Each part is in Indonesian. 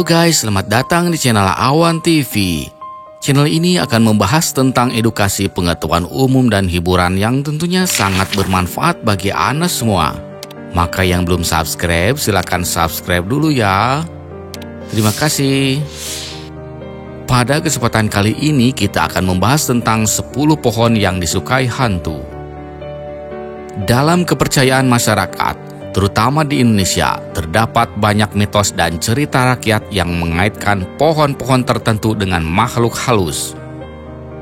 Halo guys, selamat datang di channel Awan TV. Channel ini akan membahas tentang edukasi pengetahuan umum dan hiburan yang tentunya sangat bermanfaat bagi Anda semua. Maka yang belum subscribe, silakan subscribe dulu ya. Terima kasih. Pada kesempatan kali ini kita akan membahas tentang 10 pohon yang disukai hantu. Dalam kepercayaan masyarakat, terutama di Indonesia, terdapat banyak mitos dan cerita rakyat yang mengaitkan pohon-pohon tertentu dengan makhluk halus.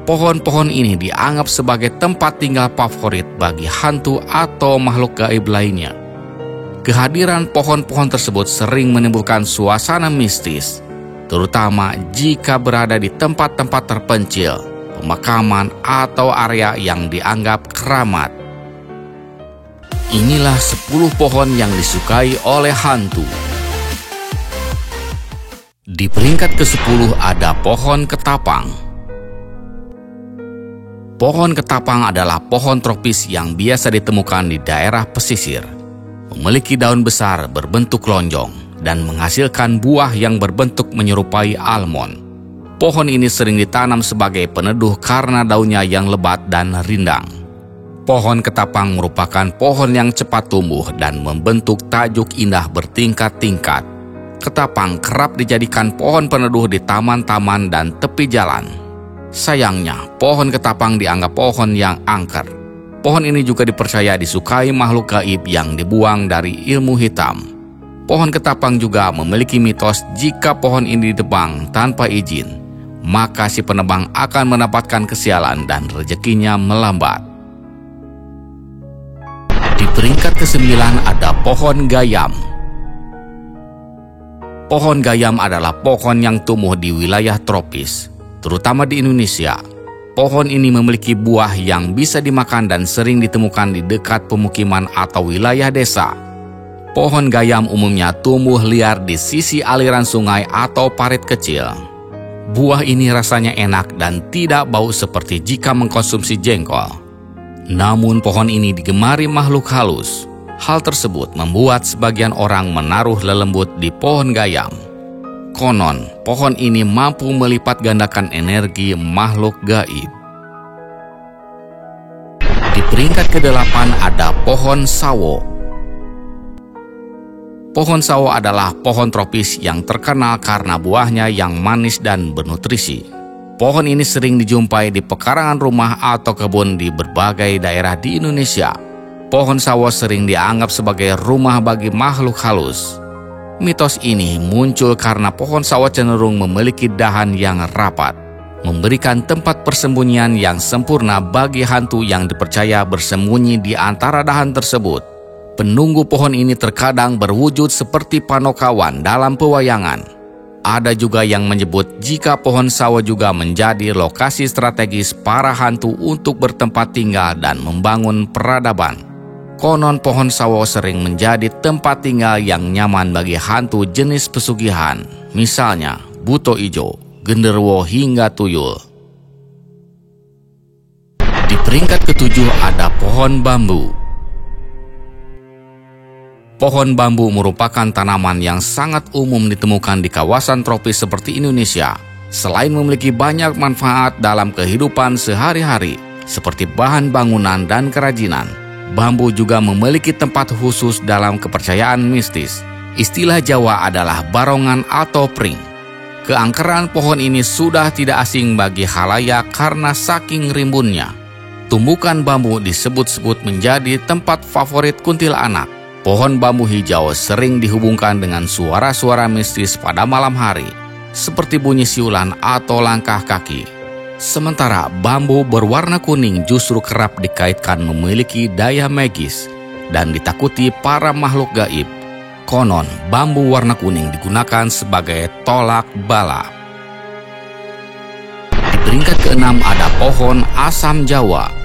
Pohon-pohon ini dianggap sebagai tempat tinggal favorit bagi hantu atau makhluk gaib lainnya. Kehadiran pohon-pohon tersebut sering menimbulkan suasana mistis, terutama jika berada di tempat-tempat terpencil, pemakaman, atau area yang dianggap keramat. Inilah 10 pohon yang disukai oleh hantu. Di peringkat ke-10 ada pohon ketapang. Pohon ketapang adalah pohon tropis yang biasa ditemukan di daerah pesisir. Memiliki daun besar berbentuk lonjong dan menghasilkan buah yang berbentuk menyerupai almond. Pohon ini sering ditanam sebagai peneduh karena daunnya yang lebat dan rindang. Pohon ketapang merupakan pohon yang cepat tumbuh dan membentuk tajuk indah bertingkat-tingkat. Ketapang kerap dijadikan pohon peneduh di taman-taman dan tepi jalan. Sayangnya, pohon ketapang dianggap pohon yang angker. Pohon ini juga dipercaya disukai makhluk gaib yang dibuang dari ilmu hitam. Pohon ketapang juga memiliki mitos jika pohon ini ditebang tanpa izin, maka si penebang akan mendapatkan kesialan dan rezekinya melambat. Di peringkat ke-9 ada pohon gayam. Pohon gayam adalah pohon yang tumbuh di wilayah tropis, terutama di Indonesia. Pohon ini memiliki buah yang bisa dimakan dan sering ditemukan di dekat pemukiman atau wilayah desa. Pohon gayam umumnya tumbuh liar di sisi aliran sungai atau parit kecil. Buah ini rasanya enak dan tidak bau seperti jika mengkonsumsi jengkol. Namun pohon ini digemari makhluk halus. Hal tersebut membuat sebagian orang menaruh lelembut di pohon gayam. Konon, pohon ini mampu melipat gandakan energi makhluk gaib. Di peringkat ke-8 ada pohon sawo. Pohon sawo adalah pohon tropis yang terkenal karena buahnya yang manis dan bernutrisi. Pohon ini sering dijumpai di pekarangan rumah atau kebun di berbagai daerah di Indonesia. Pohon sawo sering dianggap sebagai rumah bagi makhluk halus. Mitos ini muncul karena pohon sawo cenderung memiliki dahan yang rapat, memberikan tempat persembunyian yang sempurna bagi hantu yang dipercaya bersembunyi di antara dahan tersebut. Penunggu pohon ini terkadang berwujud seperti panokawan dalam pewayangan. Ada juga yang menyebut jika pohon sawo juga menjadi lokasi strategis para hantu untuk bertempat tinggal dan membangun peradaban. Konon pohon sawo sering menjadi tempat tinggal yang nyaman bagi hantu jenis pesugihan, misalnya buto ijo, genderuwo hingga tuyul. Di peringkat ke-7 ada pohon bambu. Pohon bambu merupakan tanaman yang sangat umum ditemukan di kawasan tropis seperti Indonesia. Selain memiliki banyak manfaat dalam kehidupan sehari-hari, seperti bahan bangunan dan kerajinan, bambu juga memiliki tempat khusus dalam kepercayaan mistis. Istilah Jawa adalah barongan atau pring. Keangkeran pohon ini sudah tidak asing bagi khalayak karena saking rimbunnya. Tumbukan bambu disebut-sebut menjadi tempat favorit kuntilanak. Pohon bambu hijau sering dihubungkan dengan suara-suara mistis pada malam hari, seperti bunyi siulan atau langkah kaki. Sementara bambu berwarna kuning justru kerap dikaitkan memiliki daya magis dan ditakuti para makhluk gaib. Konon, bambu warna kuning digunakan sebagai tolak bala. Di peringkat ke-6 ada pohon asam Jawa.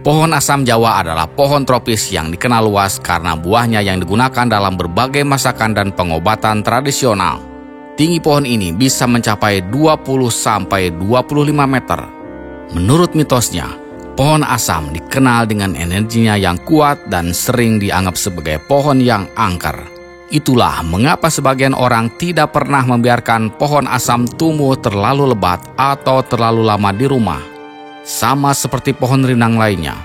Pohon asam Jawa adalah pohon tropis yang dikenal luas karena buahnya yang digunakan dalam berbagai masakan dan pengobatan tradisional. Tinggi pohon ini bisa mencapai 20–25 meter. Menurut mitosnya, pohon asam dikenal dengan energinya yang kuat dan sering dianggap sebagai pohon yang angker. Itulah mengapa sebagian orang tidak pernah membiarkan pohon asam tumbuh terlalu lebat atau terlalu lama di rumah. Sama seperti pohon rindang lainnya,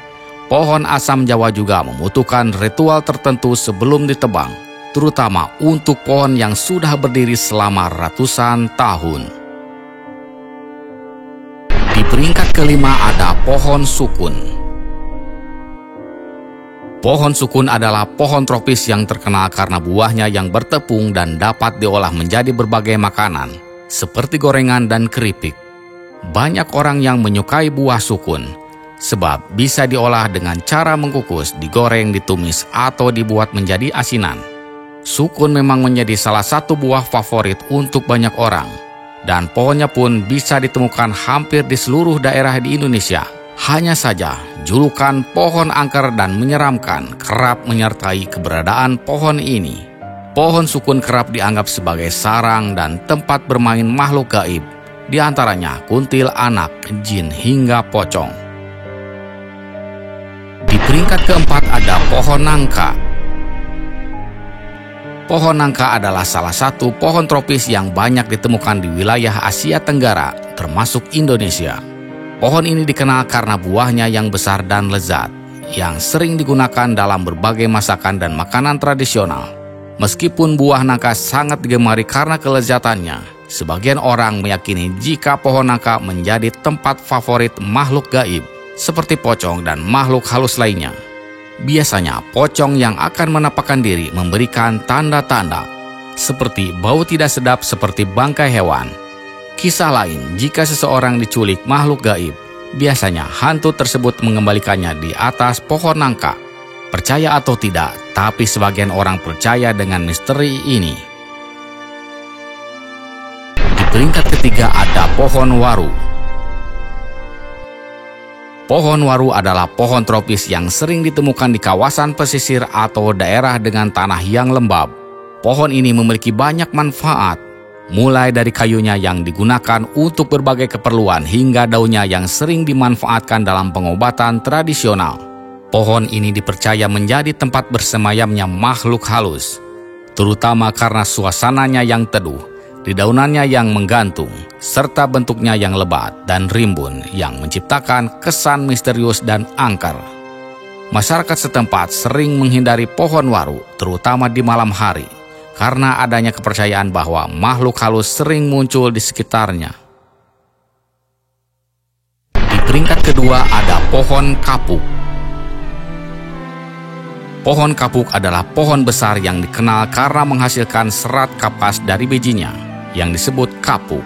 pohon asam Jawa juga membutuhkan ritual tertentu sebelum ditebang, terutama untuk pohon yang sudah berdiri selama ratusan tahun. Di peringkat kelima ada pohon sukun. Pohon sukun adalah pohon tropis yang terkenal karena buahnya yang bertepung dan dapat diolah menjadi berbagai makanan, seperti gorengan dan keripik. Banyak orang yang menyukai buah sukun, sebab bisa diolah dengan cara mengkukus, digoreng, ditumis, atau dibuat menjadi asinan. Sukun memang menjadi salah satu buah favorit untuk banyak orang, dan pohonnya pun bisa ditemukan hampir di seluruh daerah di Indonesia. Hanya saja, julukan pohon angker dan menyeramkan kerap menyertai keberadaan pohon ini. Pohon sukun kerap dianggap sebagai sarang dan tempat bermain makhluk gaib, di antaranya kuntil anak, jin, hingga pocong. Di peringkat keempat ada pohon nangka. Pohon nangka adalah salah satu pohon tropis yang banyak ditemukan di wilayah Asia Tenggara, termasuk Indonesia. Pohon ini dikenal karena buahnya yang besar dan lezat, yang sering digunakan dalam berbagai masakan dan makanan tradisional. Meskipun buah nangka sangat digemari karena kelezatannya, sebagian orang meyakini jika pohon nangka menjadi tempat favorit makhluk gaib, seperti pocong dan makhluk halus lainnya. Biasanya pocong yang akan menampakkan diri memberikan tanda-tanda, seperti bau tidak sedap seperti bangkai hewan. Kisah lain, jika seseorang diculik makhluk gaib, biasanya hantu tersebut mengembalikannya di atas pohon nangka. Percaya atau tidak, tapi sebagian orang percaya dengan misteri ini. Di peringkat ketiga ada pohon waru. Pohon waru adalah pohon tropis yang sering ditemukan di kawasan pesisir atau daerah dengan tanah yang lembab. Pohon ini memiliki banyak manfaat, mulai dari kayunya yang digunakan untuk berbagai keperluan hingga daunnya yang sering dimanfaatkan dalam pengobatan tradisional. Pohon ini dipercaya menjadi tempat bersemayamnya makhluk halus, terutama karena suasananya yang teduh, dedaunannya yang menggantung, serta bentuknya yang lebat dan rimbun yang menciptakan kesan misterius dan angker. Masyarakat setempat sering menghindari pohon waru, terutama di malam hari, karena adanya kepercayaan bahwa makhluk halus sering muncul di sekitarnya. Di peringkat kedua ada pohon kapuk. Pohon kapuk adalah pohon besar yang dikenal karena menghasilkan serat kapas dari bijinya, yang disebut kapuk.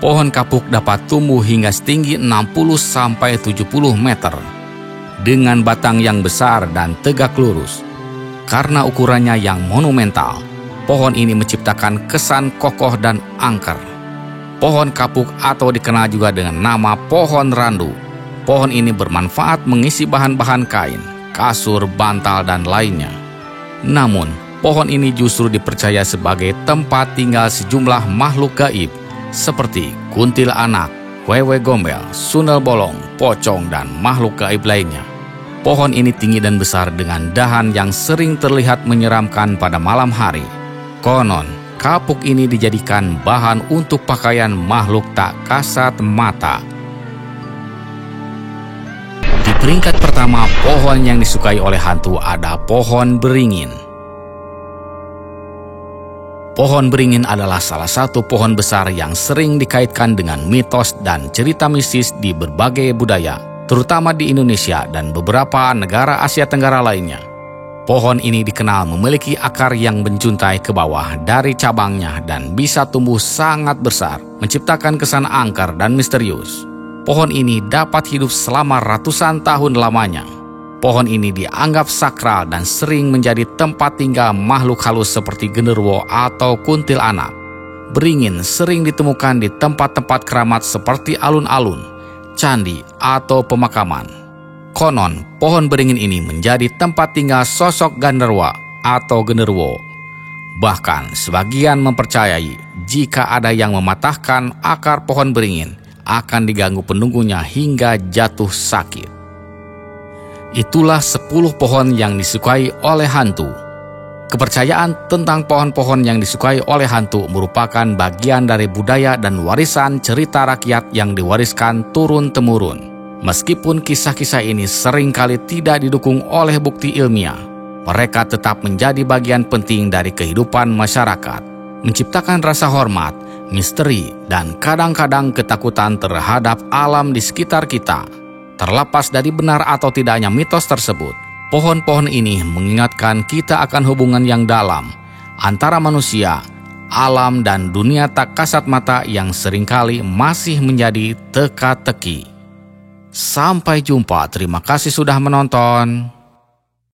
Pohon kapuk dapat tumbuh hingga setinggi 60-70 meter, dengan batang yang besar dan tegak lurus. Karena ukurannya yang monumental, pohon ini menciptakan kesan kokoh dan angker. Pohon kapuk atau dikenal juga dengan nama pohon randu. Pohon ini bermanfaat mengisi bahan-bahan kain, kasur, bantal, dan lainnya. Namun, pohon ini justru dipercaya sebagai tempat tinggal sejumlah makhluk gaib, seperti kuntil anak, wewe gombel, sundel bolong, pocong, dan makhluk gaib lainnya. Pohon ini tinggi dan besar dengan dahan yang sering terlihat menyeramkan pada malam hari. Konon, kapuk ini dijadikan bahan untuk pakaian makhluk tak kasat mata. Di peringkat pertama, pohon yang disukai oleh hantu ada pohon beringin. Pohon beringin adalah salah satu pohon besar yang sering dikaitkan dengan mitos dan cerita mistis di berbagai budaya, terutama di Indonesia dan beberapa negara Asia Tenggara lainnya. Pohon ini dikenal memiliki akar yang menjuntai ke bawah dari cabangnya dan bisa tumbuh sangat besar, menciptakan kesan angker dan misterius. Pohon ini dapat hidup selama ratusan tahun lamanya. Pohon ini dianggap sakral dan sering menjadi tempat tinggal makhluk halus seperti genderuwo atau kuntil anak. Beringin sering ditemukan di tempat-tempat keramat seperti alun-alun, candi, atau pemakaman. Konon, pohon beringin ini menjadi tempat tinggal sosok ganderwa atau genderuwo. Bahkan, sebagian mempercayai jika ada yang mematahkan akar pohon beringin, akan diganggu penunggunya hingga jatuh sakit. Itulah 10 pohon yang disukai oleh hantu. Kepercayaan tentang pohon-pohon yang disukai oleh hantu merupakan bagian dari budaya dan warisan cerita rakyat yang diwariskan turun-temurun. Meskipun kisah-kisah ini seringkali tidak didukung oleh bukti ilmiah, mereka tetap menjadi bagian penting dari kehidupan masyarakat, menciptakan rasa hormat, misteri, dan kadang-kadang ketakutan terhadap alam di sekitar kita. Terlepas dari benar atau tidaknya mitos tersebut, pohon-pohon ini mengingatkan kita akan hubungan yang dalam antara manusia, alam, dan dunia tak kasat mata yang seringkali masih menjadi teka-teki. Sampai jumpa, terima kasih sudah menonton.